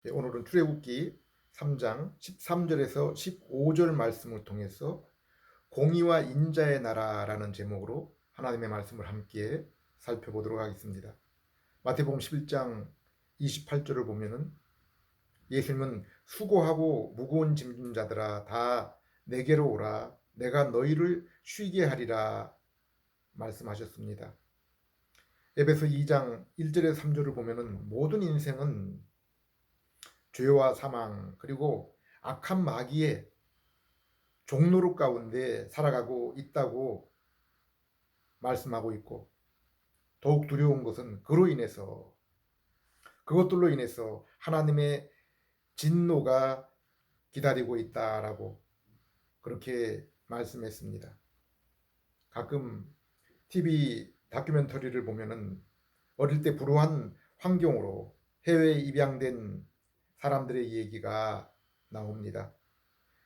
네, 오늘은 출애굽기 3장 13절에서 15절 말씀을 통해서 공의와 인자의 나라라는 제목으로 하나님의 말씀을 함께 살펴보도록 하겠습니다. 마태복음 11장 28절을 보면은 예수님은 수고하고 무거운 짐진 자들아 다 내게로 오라 내가 너희를 쉬게 하리라 말씀하셨습니다. 에베소 2장 1절에서 3절을 보면은 모든 인생은 죄와 사망 그리고 악한 마귀의 종노릇 가운데 살아가고 있다고 말씀하고 있고, 더욱 두려운 것은 그것들로 인해서 하나님의 진노가 기다리고 있다라고 그렇게 말씀했습니다. 가끔 TV 다큐멘터리를 보면은 어릴 때 불우한 환경으로 해외에 입양된 사람들의 얘기가 나옵니다.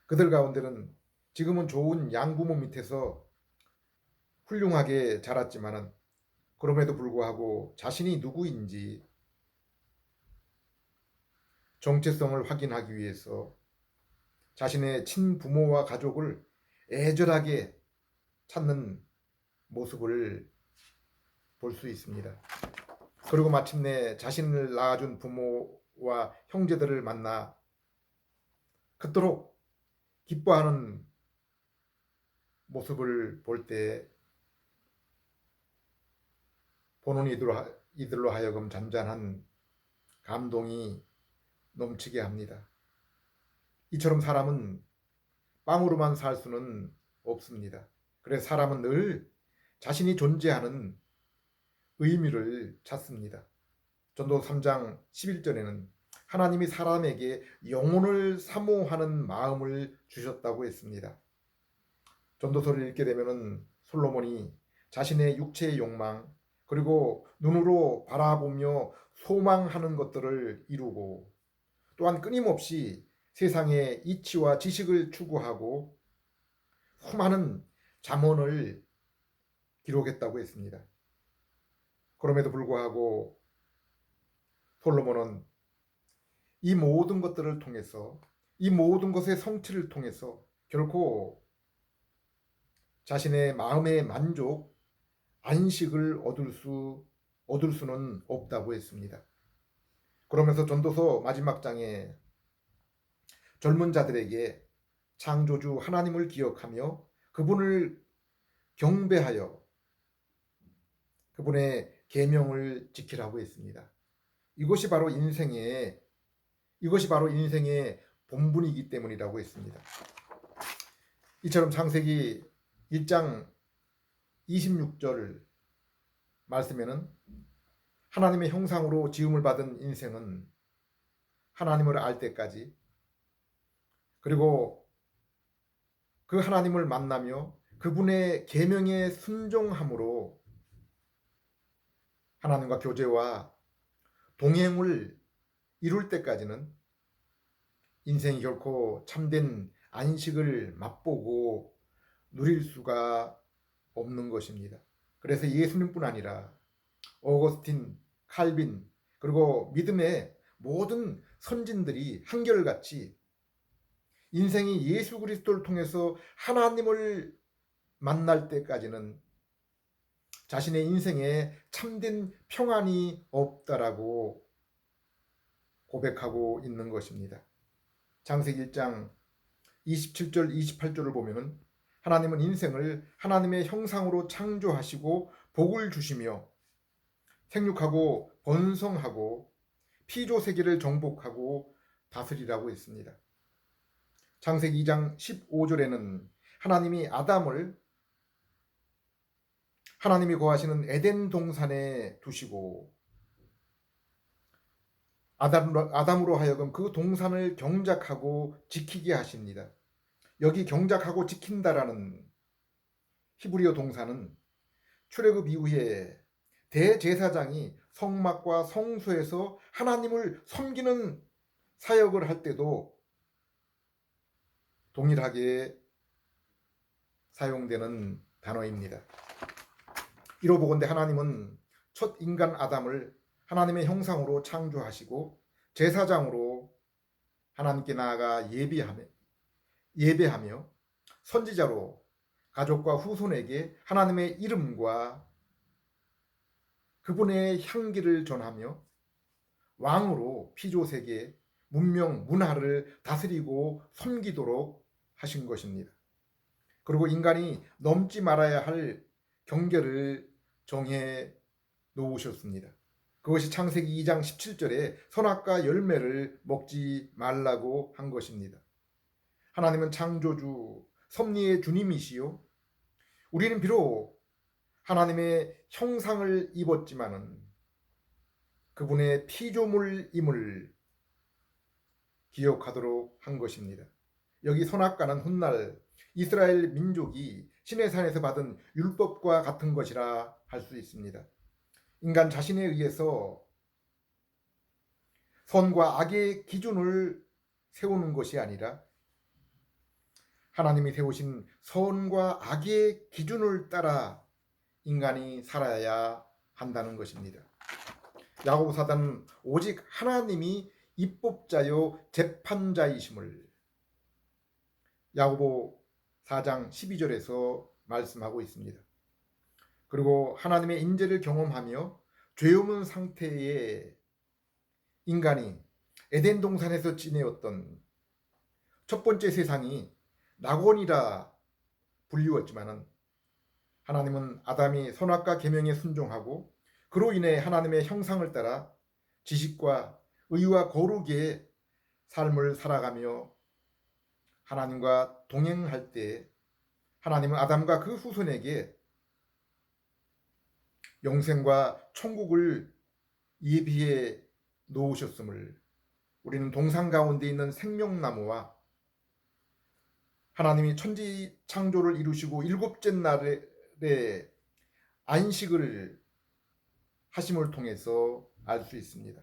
그들 가운데는 지금은 좋은 양부모 밑에서 훌륭하게 자랐지만은 그럼에도 불구하고 자신이 누구인지 정체성을 확인하기 위해서 자신의 친부모와 가족을 애절하게 찾는 모습을 볼 수 있습니다. 그리고 마침내 자신을 낳아준 부모와 형제들을 만나 그토록 기뻐하는 모습을 볼 때 보는 이들로 하여금 잔잔한 감동이 넘치게 합니다. 이처럼 사람은 빵으로만 살 수는 없습니다. 그래서 사람은 늘 자신이 존재하는 의미를 찾습니다. 전도 3장 11절에는 하나님이 사람에게 영혼을 사모하는 마음을 주셨다고 했습니다. 전도서를 읽게 되면은 솔로몬이 자신의 육체의 욕망 그리고 눈으로 바라보며 소망하는 것들을 이루고 또한 끊임없이 세상의 이치와 지식을 추구하고 수많은 잠언을 기록했다고 했습니다. 그럼에도 불구하고 솔로몬은 이 모든 것들을 통해서 이 모든 것의 성취를 통해서 결코 자신의 마음의 만족, 안식을 얻을 수는 없다고 했습니다. 그러면서 전도서 마지막 장에 젊은 자들에게 창조주 하나님을 기억하며 그분을 경배하여 그분의 계명을 지키라고 했습니다. 이것이 바로 인생의 본분이기 때문이라고 했습니다. 이처럼 창세기 1장 26절 말씀에는 하나님의 형상으로 지음을 받은 인생은 하나님을 알 때까지 그리고 그 하나님을 만나며 그분의 계명에 순종함으로 하나님과 교제와 동행을 이룰 때까지는 인생이 결코 참된 안식을 맛보고 누릴 수가 없는 것입니다. 그래서 예수님뿐 아니라 어거스틴, 칼빈 그리고 믿음의 모든 선진들이 한결같이 인생이 예수 그리스도를 통해서 하나님을 만날 때까지는 자신의 인생에 참된 평안이 없다라고 고백하고 있는 것입니다. 창세기 1장 27절 28절을 보면은 하나님은 인생을 하나님의 형상으로 창조하시고 복을 주시며 생육하고 번성하고 피조 세계를 정복하고 다스리라고 했습니다. 창세기 2장 15절에는 하나님이 거하시는 에덴 동산에 두시고 아담으로 하여금 그 동산을 경작하고 지키게 하십니다. 여기 경작하고 지킨다라는 히브리어 동사는 출애굽 이후에 대제사장이 성막과 성소에서 하나님을 섬기는 사역을 할 때도 동일하게 사용되는 단어입니다. 이로보건대 하나님은 첫 인간 아담을 하나님의 형상으로 창조하시고 제사장으로 하나님께 나아가 예배하며 선지자로 가족과 후손에게 하나님의 이름과 그분의 향기를 전하며 왕으로 피조세계 문명 문화를 다스리고 섬기도록 하신 것입니다. 그리고 인간이 넘지 말아야 할 경계를 정해 놓으셨습니다. 그것이 창세기 2장 17절에 선악과 열매를 먹지 말라고 한 것입니다. 하나님은 창조주, 섭리의 주님이시요. 우리는 비록 하나님의 형상을 입었지만은 그분의 피조물임을 기억하도록 한 것입니다. 여기 선악과는 훗날 이스라엘 민족이 시내산에서 받은 율법과 같은 것이라 할 수 있습니다. 인간 자신에 의해서 선과 악의 기준을 세우는 것이 아니라 하나님이 세우신 선과 악의 기준을 따라 인간이 살아야 한다는 것입니다. 야고보 사도는 오직 하나님이 입법자요 재판자이심을 야고보 4장 12절에서 말씀하고 있습니다. 그리고 하나님의 인재를 경험하며 죄 없는 상태의 인간이 에덴 동산에서 지내었던 첫 번째 세상이 낙원이라 불리웠지만은 하나님은 아담이 선악과 계명에 순종하고 그로 인해 하나님의 형상을 따라 지식과 의와 거룩의 삶을 살아가며 하나님과 동행할 때 하나님은 아담과 그 후손에게 영생과 천국을 예비해 놓으셨음을 우리는 동산 가운데 있는 생명나무와 하나님이 천지 창조를 이루시고 일곱째 날에 안식을 하심을 통해서 알 수 있습니다.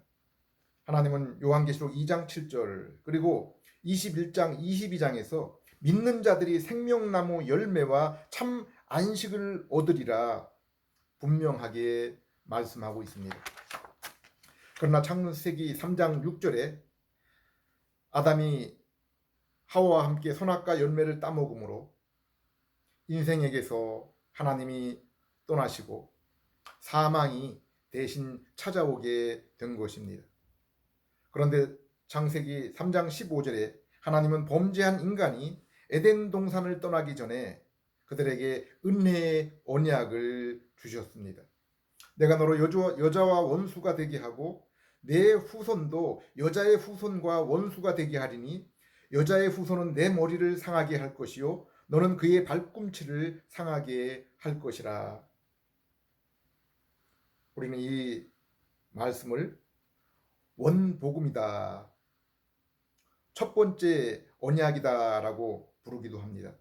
하나님은 요한계시록 2장 7절 그리고 21장 22장에서 믿는 자들이 생명나무 열매와 참 안식을 얻으리라 분명하게 말씀하고 있습니다. 그러나 창세기 3장 6절에 아담이 하와와 함께 선악과 열매를 따먹음으로 인생에게서 하나님이 떠나시고 사망이 대신 찾아오게 된 것입니다. 그런데 창세기 3장 15절에 하나님은 범죄한 인간이 에덴 동산을 떠나기 전에 그들에게 은혜의 언약을 주셨습니다. 내가 너로 여자와 원수가 되게 하고 내 후손도 여자의 후손과 원수가 되게 하리니 여자의 후손은 내 머리를 상하게 할 것이요 너는 그의 발꿈치를 상하게 할 것이라. 우리는 이 말씀을 원복음이다, 첫 번째 언약이다라고 부르기도 합니다.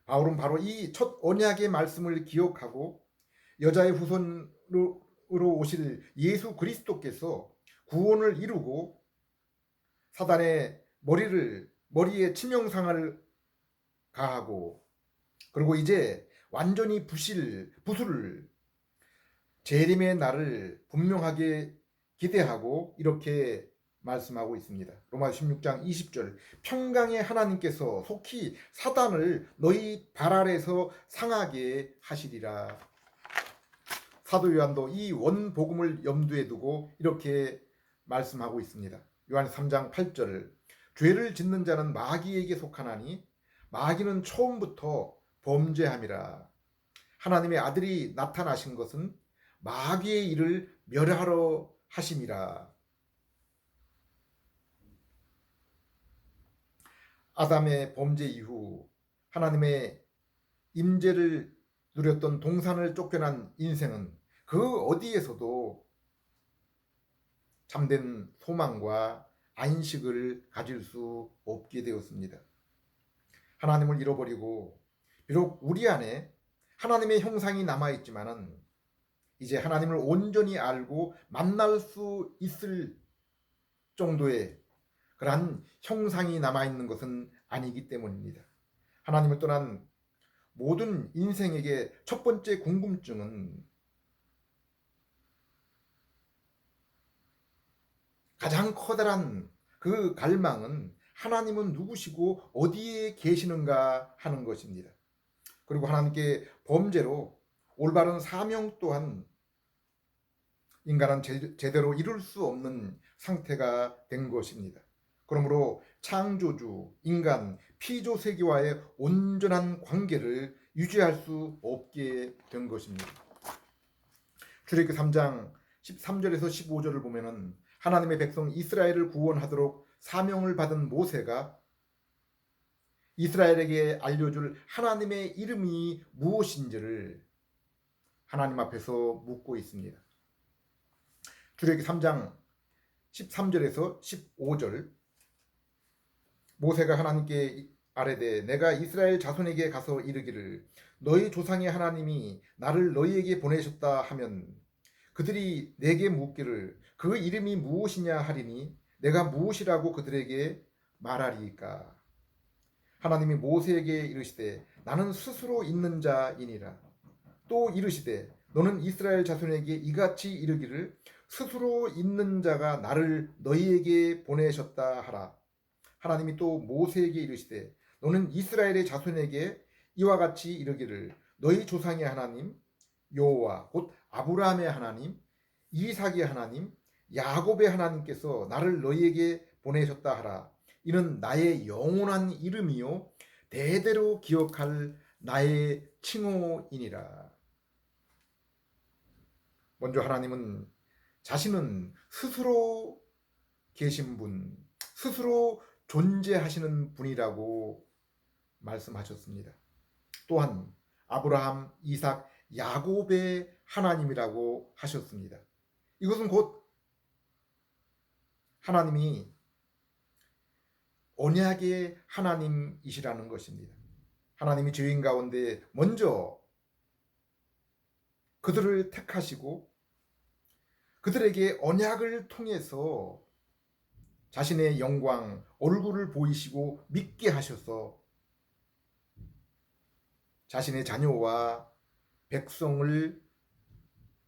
바울은 바로 이 첫 언약의 말씀을 기억하고 여자의 후손으로 오실 예수 그리스도께서 구원을 이루고 사단의 머리에 치명상을 가하고 그리고 이제 완전히 부술 재림의 날을 분명하게 기대하고 이렇게 말씀하고 있습니다. 로마서 16장 20절 평강의 하나님께서 속히 사단을 너희 발 아래서 상하게 하시리라. 사도 요한도 이 원복음을 염두에 두고 이렇게 말씀하고 있습니다. 요한 3장 8절 죄를 짓는 자는 마귀에게 속하나니 마귀는 처음부터 범죄함이라. 하나님의 아들이 나타나신 것은 마귀의 일을 멸하러 하심이라. 아담의 범죄 이후 하나님의 임재를 누렸던 동산을 쫓겨난 인생은 그 어디에서도 참된 소망과 안식을 가질 수 없게 되었습니다. 하나님을 잃어버리고 비록 우리 안에 하나님의 형상이 남아있지만은 이제 하나님을 온전히 알고 만날 수 있을 정도의 그러한 형상이 남아있는 것은 아니기 때문입니다. 하나님을 떠난 모든 인생에게 첫 번째 궁금증은 가장 커다란 그 갈망은 하나님은 누구시고 어디에 계시는가 하는 것입니다. 그리고 하나님께 범죄로 올바른 사명 또한 인간은 제대로 이룰 수 없는 상태가 된 것입니다. 그러므로 창조주, 인간, 피조세계와의 온전한 관계를 유지할 수 없게 된 것입니다. 출애굽기 3장 13절에서 15절을 보면은 하나님의 백성 이스라엘을 구원하도록 사명을 받은 모세가 이스라엘에게 알려줄 하나님의 이름이 무엇인지를 하나님 앞에서 묻고 있습니다. 출애굽기 3장 13절에서 15절 모세가 하나님께 아뢰되 내가 이스라엘 자손에게 가서 이르기를 너희 조상의 하나님이 나를 너희에게 보내셨다 하면 그들이 내게 묻기를 그 이름이 무엇이냐 하리니 내가 무엇이라고 그들에게 말하리이까. 하나님이 모세에게 이르시되 나는 스스로 있는 자이니라. 또 이르시되 너는 이스라엘 자손에게 이같이 이르기를 스스로 있는 자가 나를 너희에게 보내셨다 하라. 하나님이 또 모세에게 이르시되 너는 이스라엘의 자손에게 이와 같이 이르기를 너희 조상의 하나님 여호와 곧 아브라함의 하나님 이삭의 하나님 야곱의 하나님께서 나를 너희에게 보내셨다 하라. 이는 나의 영원한 이름이요 대대로 기억할 나의 칭호이니라. 먼저 하나님은 자신은 스스로 계신 분, 스스로 존재하시는 분이라고 말씀하셨습니다. 또한 아브라함, 이삭, 야곱의 하나님이라고 하셨습니다. 이것은 곧 하나님이 언약의 하나님이시라는 것입니다. 하나님이 죄인 가운데 먼저 그들을 택하시고 그들에게 언약을 통해서 자신의 영광, 얼굴을 보이시고 믿게 하셔서 자신의 자녀와 백성을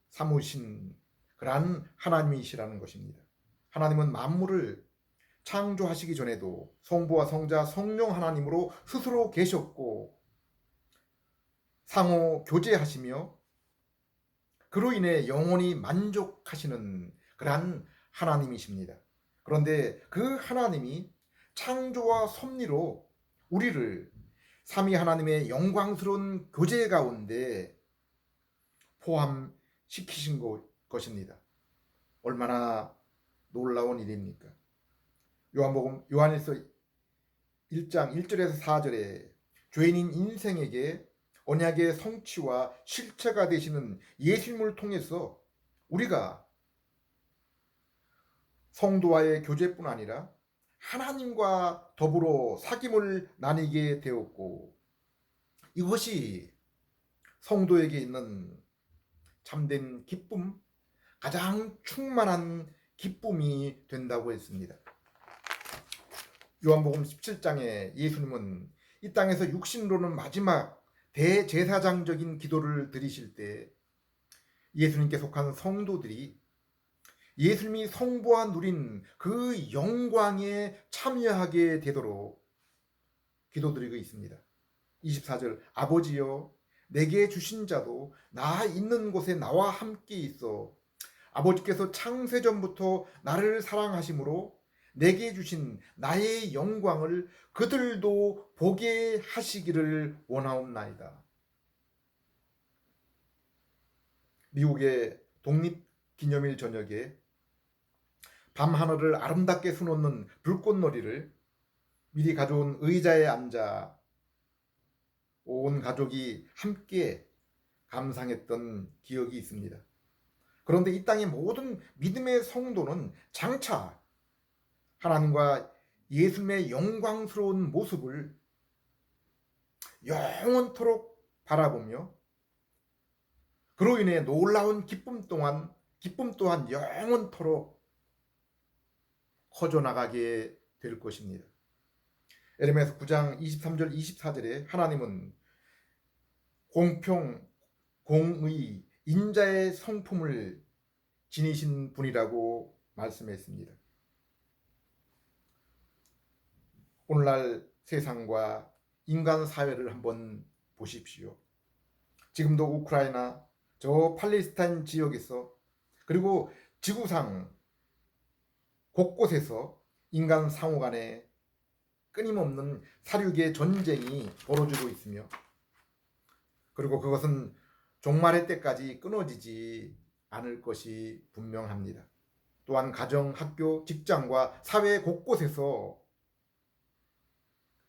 삼으신 그러한 하나님이시라는 것입니다. 하나님은 만물을 창조하시기 전에도 성부와 성자, 성령 하나님으로 스스로 계셨고 상호 교제하시며 그로 인해 영원히 만족하시는 그러한 하나님이십니다. 그런데 그 하나님이 창조와 섭리로 우리를 삼위 하나님의 영광스러운 교제 가운데 포함시키신 것입니다. 얼마나 놀라운 일입니까? 요한복음 요한일서 1장 1절에서 4절에 죄인인 인생에게 언약의 성취와 실체가 되시는 예수님을 통해서 우리가 성도와의 교제뿐 아니라 하나님과 더불어 사귐을 나누게 되었고 이것이 성도에게 있는 참된 기쁨, 가장 충만한 기쁨이 된다고 했습니다. 요한복음 17장에 예수님은 이 땅에서 육신으로는 마지막 대제사장적인 기도를 드리실 때 예수님께 속한 성도들이 예수님이 성부와 누린 그 영광에 참여하게 되도록 기도드리고 있습니다. 24절 아버지여 내게 주신 자도 나 있는 곳에 나와 함께 있어 아버지께서 창세전부터 나를 사랑하심으로 내게 주신 나의 영광을 그들도 보게 하시기를 원하옵나이다. 미국의 독립기념일 저녁에 밤하늘을 아름답게 수놓는 불꽃놀이를 미리 가져온 의자에 앉아 온 가족이 함께 감상했던 기억이 있습니다. 그런데 이 땅의 모든 믿음의 성도는 장차 하나님과 예수님의 영광스러운 모습을 영원토록 바라보며 그로 인해 놀라운 기쁨 또한 영원토록 커져나가게 될 것입니다. 에레미야서 9장 23절 24절에 하나님은 공평, 공의, 인자의 성품을 지니신 분이라고 말씀했습니다. 오늘날 세상과 인간 사회를 한번 보십시오. 지금도 우크라이나, 저 팔레스타인 지역에서, 그리고 지구상 곳곳에서 인간 상호 간에 끊임없는 사륙의 전쟁이 벌어지고 있으며, 그리고 그것은 종말의 때까지 끊어지지 않을 것이 분명합니다. 또한 가정, 학교, 직장과 사회 곳곳에서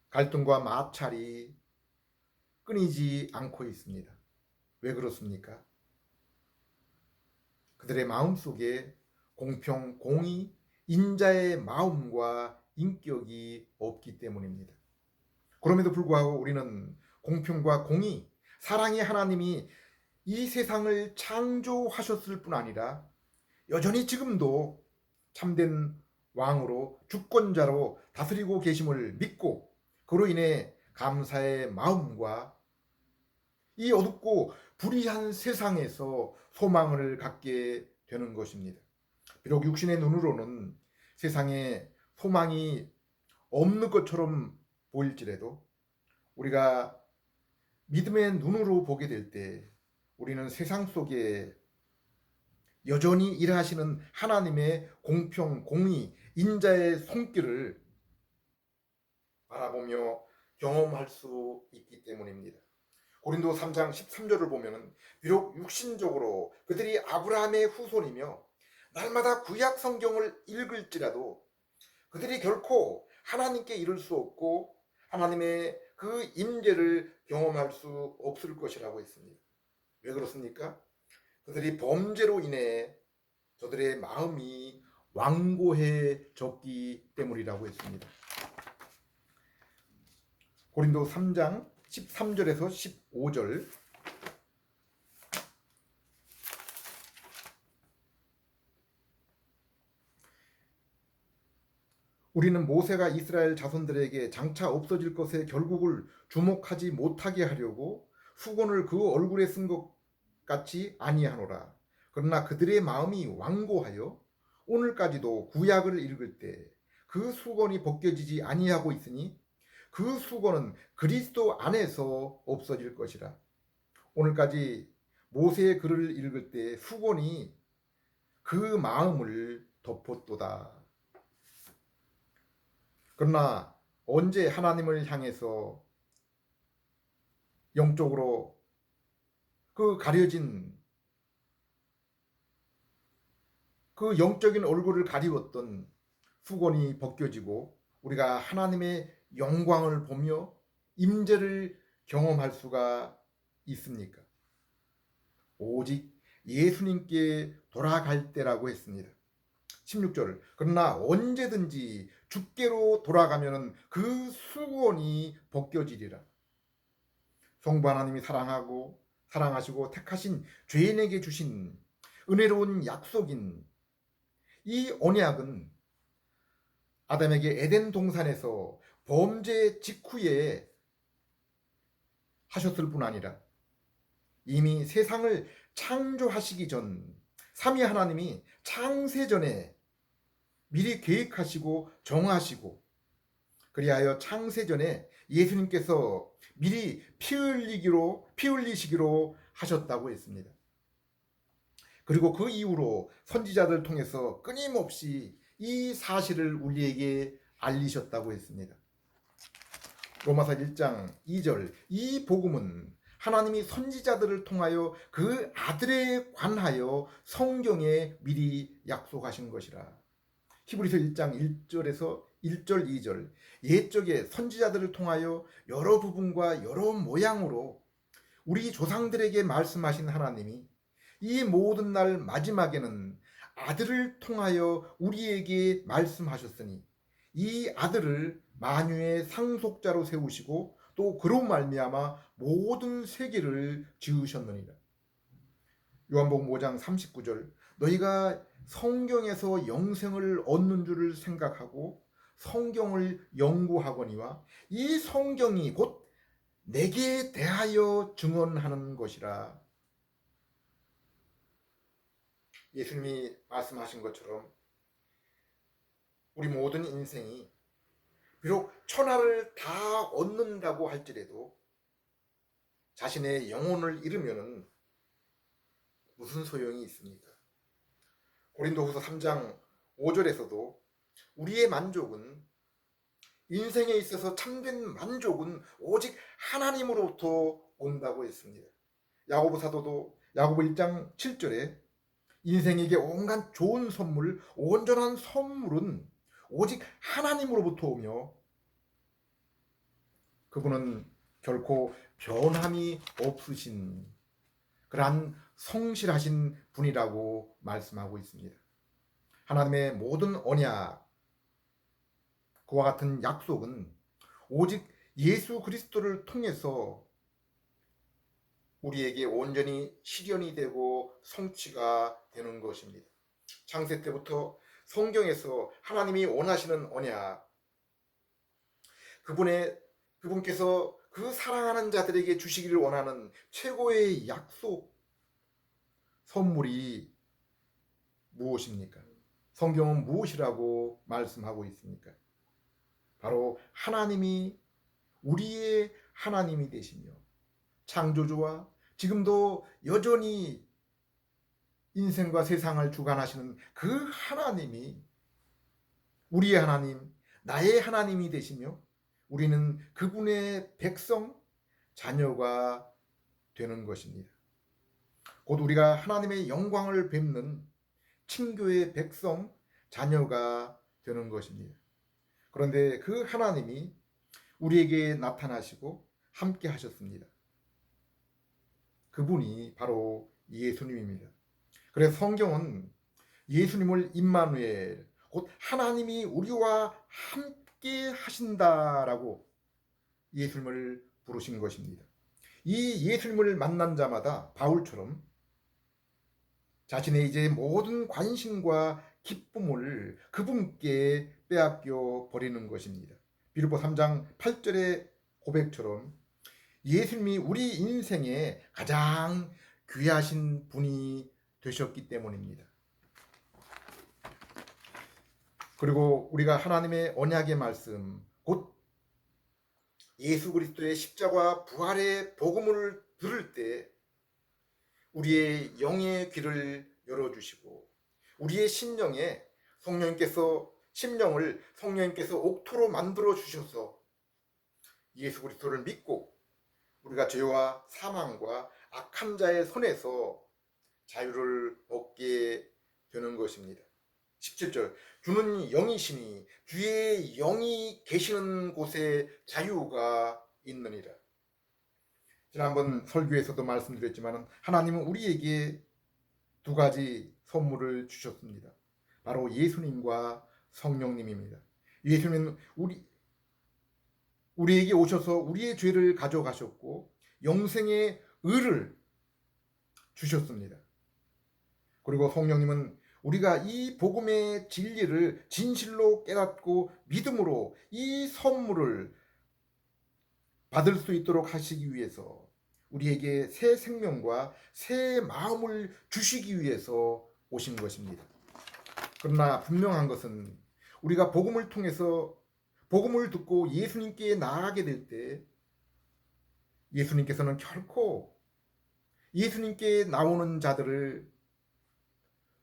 갈등과 마찰이 끊이지 않고 있습니다. 왜 그렇습니까? 그들의 마음속에 공평, 공의, 인자의 마음과 인격이 없기 때문입니다. 그럼에도 불구하고 우리는 공평과 공의, 사랑의 하나님이 이 세상을 창조하셨을 뿐 아니라 여전히 지금도 참된 왕으로 주권자로 다스리고 계심을 믿고, 그로 인해 감사의 마음과 이 어둡고 불의한 세상에서 소망을 갖게 되는 것입니다. 비록 육신의 눈으로는 세상에 소망이 없는 것처럼 보일지라도 우리가 믿음의 눈으로 보게 될 때 우리는 세상 속에 여전히 일하시는 하나님의 공평, 공의, 인자의 손길을 바라보며 경험할 수 있기 때문입니다. 고린도 3장 13절을 보면 비록 육신적으로 그들이 아브라함의 후손이며 날마다 구약 성경을 읽을지라도 그들이 결코 하나님께 이를 수 없고 하나님의 그 임재를 경험할 수 없을 것이라고 했습니다. 왜 그렇습니까? 그들이 범죄로 인해 저들의 마음이 완고해졌기 때문이라고 했습니다. 고린도 3장 13절에서 15절, 우리는 모세가 이스라엘 자손들에게 장차 없어질 것의 결국을 주목하지 못하게 하려고 수건을 그 얼굴에 쓴 것 같지 아니하노라. 그러나 그들의 마음이 완고하여 오늘까지도 구약을 읽을 때 그 수건이 벗겨지지 아니하고 있으니 그 수건은 그리스도 안에서 없어질 것이라. 오늘까지 모세의 글을 읽을 때 수건이 그 마음을 덮었도다. 그러나 언제 하나님을 향해서 영적으로 그 가려진 그 영적인 얼굴을 가리웠던 수건이 벗겨지고 우리가 하나님의 영광을 보며 임재를 경험할 수가 있습니까? 오직 예수님께 돌아갈 때라고 했습니다. 16절, 그러나 언제든지 주께로 돌아가면 그 수건이 벗겨지리라. 성부 하나님이 사랑하시고 택하신 죄인에게 주신 은혜로운 약속인 이 언약은 아담에게 에덴 동산에서 범죄 직후에 하셨을 뿐 아니라 이미 세상을 창조하시기 전 삼위 하나님이 창세전에 미리 계획하시고 정하시고, 그리하여 창세전에 예수님께서 미리 피 흘리시기로 하셨다고 했습니다. 그리고 그 이후로 선지자들 통해서 끊임없이 이 사실을 우리에게 알리셨다고 했습니다. 로마서 1장 2절, 이 복음은 하나님이 선지자들을 통하여 그 아들에 관하여 성경에 미리 약속하신 것이라. 히브리서 1장 1절에서 1절 2절, 옛적에 선지자들을 통하여 여러 부분과 여러 모양으로 우리 조상들에게 말씀하신 하나님이 이 모든 날 마지막에는 아들을 통하여 우리에게 말씀하셨으니 이 아들을 만유의 상속자로 세우시고 또 그로 말미암아 모든 세계를 지으셨느니라. 요한복음 5장 39절, 너희가 성경에서 영생을 얻는 줄을 생각하고 성경을 연구하거니와 이 성경이 곧 내게 대하여 증언하는 것이라. 예수님이 말씀하신 것처럼 우리 모든 인생이 비록 천하를 다 얻는다고 할지라도 자신의 영혼을 잃으면 무슨 소용이 있습니까? 고린도후서 3장 5절에서도 우리의 만족은, 인생에 있어서 참된 만족은 오직 하나님으로부터 온다고 했습니다. 야고보 사도도 야고보 1장 7절에 인생에게 온갖 좋은 선물, 온전한 선물은 오직 하나님으로부터 오며 그분은 결코 변함이 없으신 그러한 성실하신 분이라고 말씀하고 있습니다. 하나님의 모든 언약, 그와 같은 약속은 오직 예수 그리스도를 통해서 우리에게 온전히 실현이 되고 성취가 되는 것입니다. 창세 때부터 성경에서 하나님이 원하시는 언약, 그분께서 그 사랑하는 자들에게 주시기를 원하는 최고의 약속, 선물이 무엇입니까? 성경은 무엇이라고 말씀하고 있습니까? 바로 하나님이 우리의 하나님이 되시며 창조주와 지금도 여전히 인생과 세상을 주관하시는 그 하나님이 우리의 하나님, 나의 하나님이 되시며 우리는 그분의 백성, 자녀가 되는 것입니다. 곧 우리가 하나님의 영광을 뵙는 친교의 백성, 자녀가 되는 것입니다. 그런데 그 하나님이 우리에게 나타나시고 함께 하셨습니다. 그분이 바로 예수님입니다. 그래서 성경은 예수님을 임마누엘, 곧 하나님이 우리와 함께 하신다라고 예수님을 부르신 것입니다. 이 예수님을 만난 자마다 바울처럼 자신의 이제 모든 관심과 기쁨을 그분께 빼앗겨 버리는 것입니다. 빌립보 3장 8절의 고백처럼 예수님이 우리 인생에 가장 귀하신 분이 되셨기 때문입니다. 그리고 우리가 하나님의 언약의 말씀, 곧 예수 그리스도의 십자가 부활의 복음을 들을 때 우리의 영의 귀를 열어주시고 우리의 심령에 심령을 성령님께서 옥토로 만들어 주셔서 예수 그리스도를 믿고 우리가 죄와 사망과 악한 자의 손에서 자유를 얻게 되는 것입니다. 17절, 주는 영이시니 주의 영이 계시는 곳에 자유가 있느니라. 지난번 설교에서도 말씀드렸지만 하나님은 우리에게 두 가지 선물을 주셨습니다. 바로 예수님과 성령님입니다. 예수님은 우리에게 오셔서 우리의 죄를 가져가셨고 영생의 의를 주셨습니다. 그리고 성령님은 우리가 이 복음의 진리를 진실로 깨닫고 믿음으로 이 선물을 받을 수 있도록 하시기 위해서 우리에게 새 생명과 새 마음을 주시기 위해서 오신 것입니다. 그러나 분명한 것은 우리가 복음을 통해서 복음을 듣고 예수님께 나아가게 될 때 예수님께서는 결코 예수님께 나오는 자들을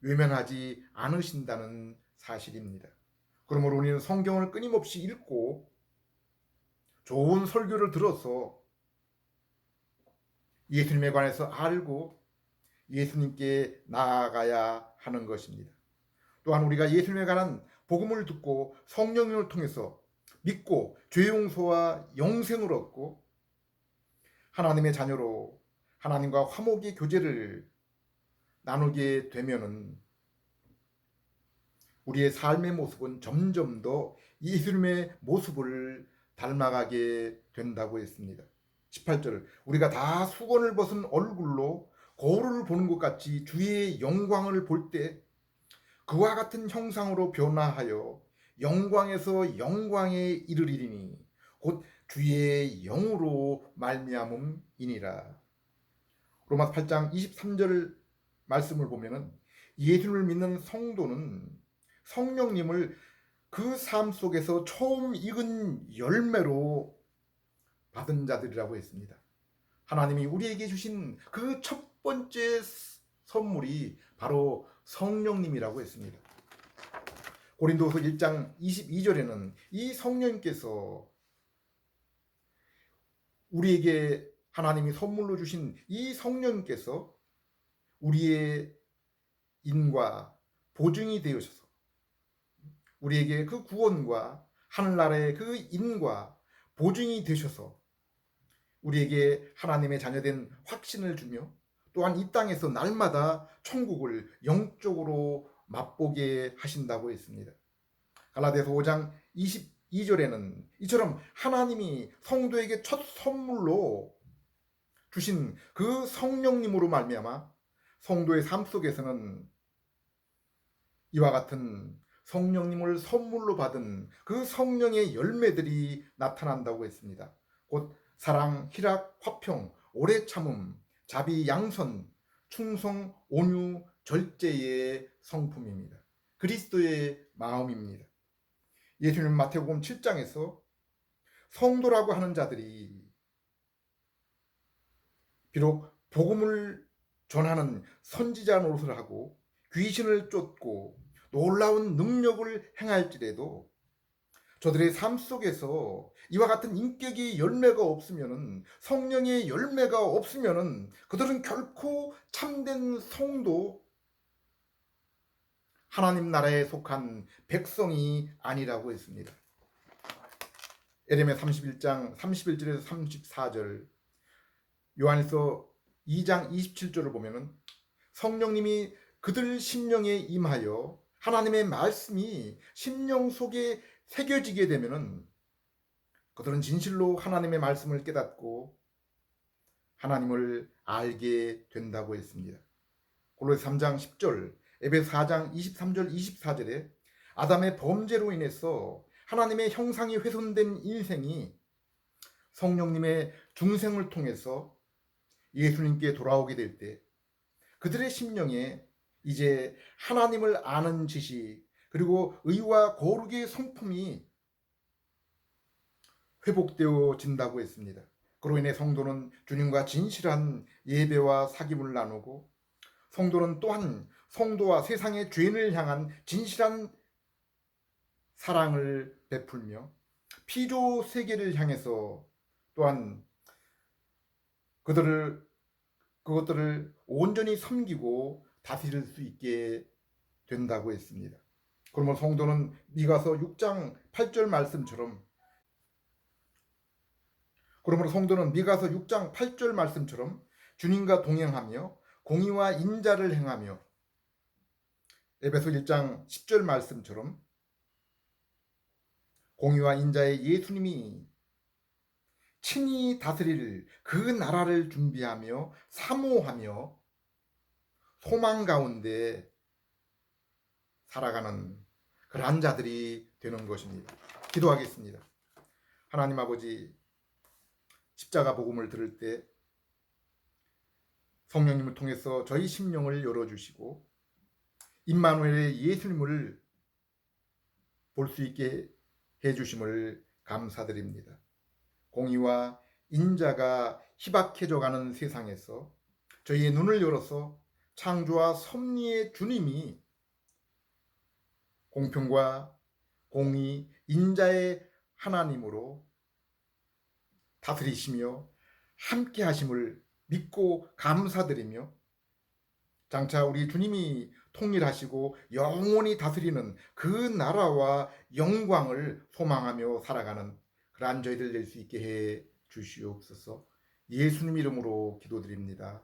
외면하지 않으신다는 사실입니다. 그러므로 우리는 성경을 끊임없이 읽고 좋은 설교를 들어서 예수님에 관해서 알고 예수님께 나아가야 하는 것입니다. 또한 우리가 예수님에 관한 복음을 듣고 성령님을 통해서 믿고 죄 용서와 영생을 얻고 하나님의 자녀로 하나님과 화목의 교제를 나누게 되면은 우리의 삶의 모습은 점점 더 예수님의 모습을 닮아가게 된다고 했습니다. 18절, 우리가 다 수건을 벗은 얼굴로 거울을 보는 것 같이 주의 영광을 볼 때 그와 같은 형상으로 변화하여 영광에서 영광에 이르리니 곧 주의 영으로 말미암음이니라. 로마서 8장 23절 말씀을 보면은 예수님을 믿는 성도는 성령님을 그 삶 속에서 처음 익은 열매로 받은 자들이라고 했습니다. 하나님이 우리에게 주신 그 첫 번째 선물이 바로 성령님이라고 했습니다. 고린도서 1장 22절에는 이 성령님께서 우리에게 하나님이 선물로 주신 이 성령님께서 우리의 인과 보증이 되어셔서 우리에게 그 구원과 하늘나라의 그 인과 보증이 되셔서 우리에게 하나님의 자녀된 확신을 주며 또한 이 땅에서 날마다 천국을 영적으로 맛보게 하신다고 했습니다. 갈라디아서 5장 22절에는 이처럼 하나님이 성도에게 첫 선물로 주신 그 성령님으로 말미암아 성도의 삶 속에서는 이와 같은 성령님을 선물로 받은 그 성령의 열매들이 나타난다고 했습니다. 곧 사랑, 희락, 화평, 오래 참음, 자비, 양선, 충성, 온유, 절제의 성품입니다. 그리스도의 마음입니다. 예수님 마태복음 7장에서 성도라고 하는 자들이 비록 복음을 전하는 선지자 노릇을 하고 귀신을 쫓고 놀라운 능력을 행할지라도 저들의 삶 속에서 이와 같은 인격의 열매가 없으면은, 성령의 열매가 없으면은 그들은 결코 참된 성도, 하나님 나라에 속한 백성이 아니라고 했습니다. 에레미야 31장 31절에서 34절, 요한일서 2장 27절을 보면은 성령님이 그들 심령에 임하여 하나님의 말씀이 심령 속에 새겨지게 되면은 그들은 진실로 하나님의 말씀을 깨닫고 하나님을 알게 된다고 했습니다. 골로새 3장 10절, 에베소 4장 23절 24절에 아담의 범죄로 인해서 하나님의 형상이 훼손된 인생이 성령님의 중생을 통해서 예수님께 돌아오게 될 때 그들의 심령에 이제 하나님을 아는 지식 그리고 의와 거룩의 성품이 회복되어진다고 했습니다. 그로 인해 성도는 주님과 진실한 예배와 사귐을 나누고 성도는 또한 성도와 세상의 죄인을 향한 진실한 사랑을 베풀며 피조 세계를 향해서 또한 그것들을 온전히 섬기고 다스릴 수 있게 된다고 했습니다. 그러면 성도는 미가서 6장 8절 말씀처럼 주님과 동행하며 공의와 인자를 행하며 에베소 1장 10절 말씀처럼 공의와 인자의 예수님이 친히 다스릴 그 나라를 준비하며 사모하며 소망 가운데 살아가는 그러한 자들이 되는 것입니다. 기도하겠습니다. 하나님 아버지, 십자가 복음을 들을 때 성령님을 통해서 저희 심령을 열어주시고 임마누엘의 예수님을 볼 수 있게 해주심을 감사드립니다. 공의와 인자가 희박해져가는 세상에서 저희의 눈을 열어서 창조와 섭리의 주님이 공평과 공의, 인자의 하나님으로 다스리시며 함께 하심을 믿고 감사드리며 장차 우리 주님이 통일하시고 영원히 다스리는 그 나라와 영광을 소망하며 살아가는 그러한 저희들 될 수 있게 해 주시옵소서. 예수님 이름으로 기도드립니다.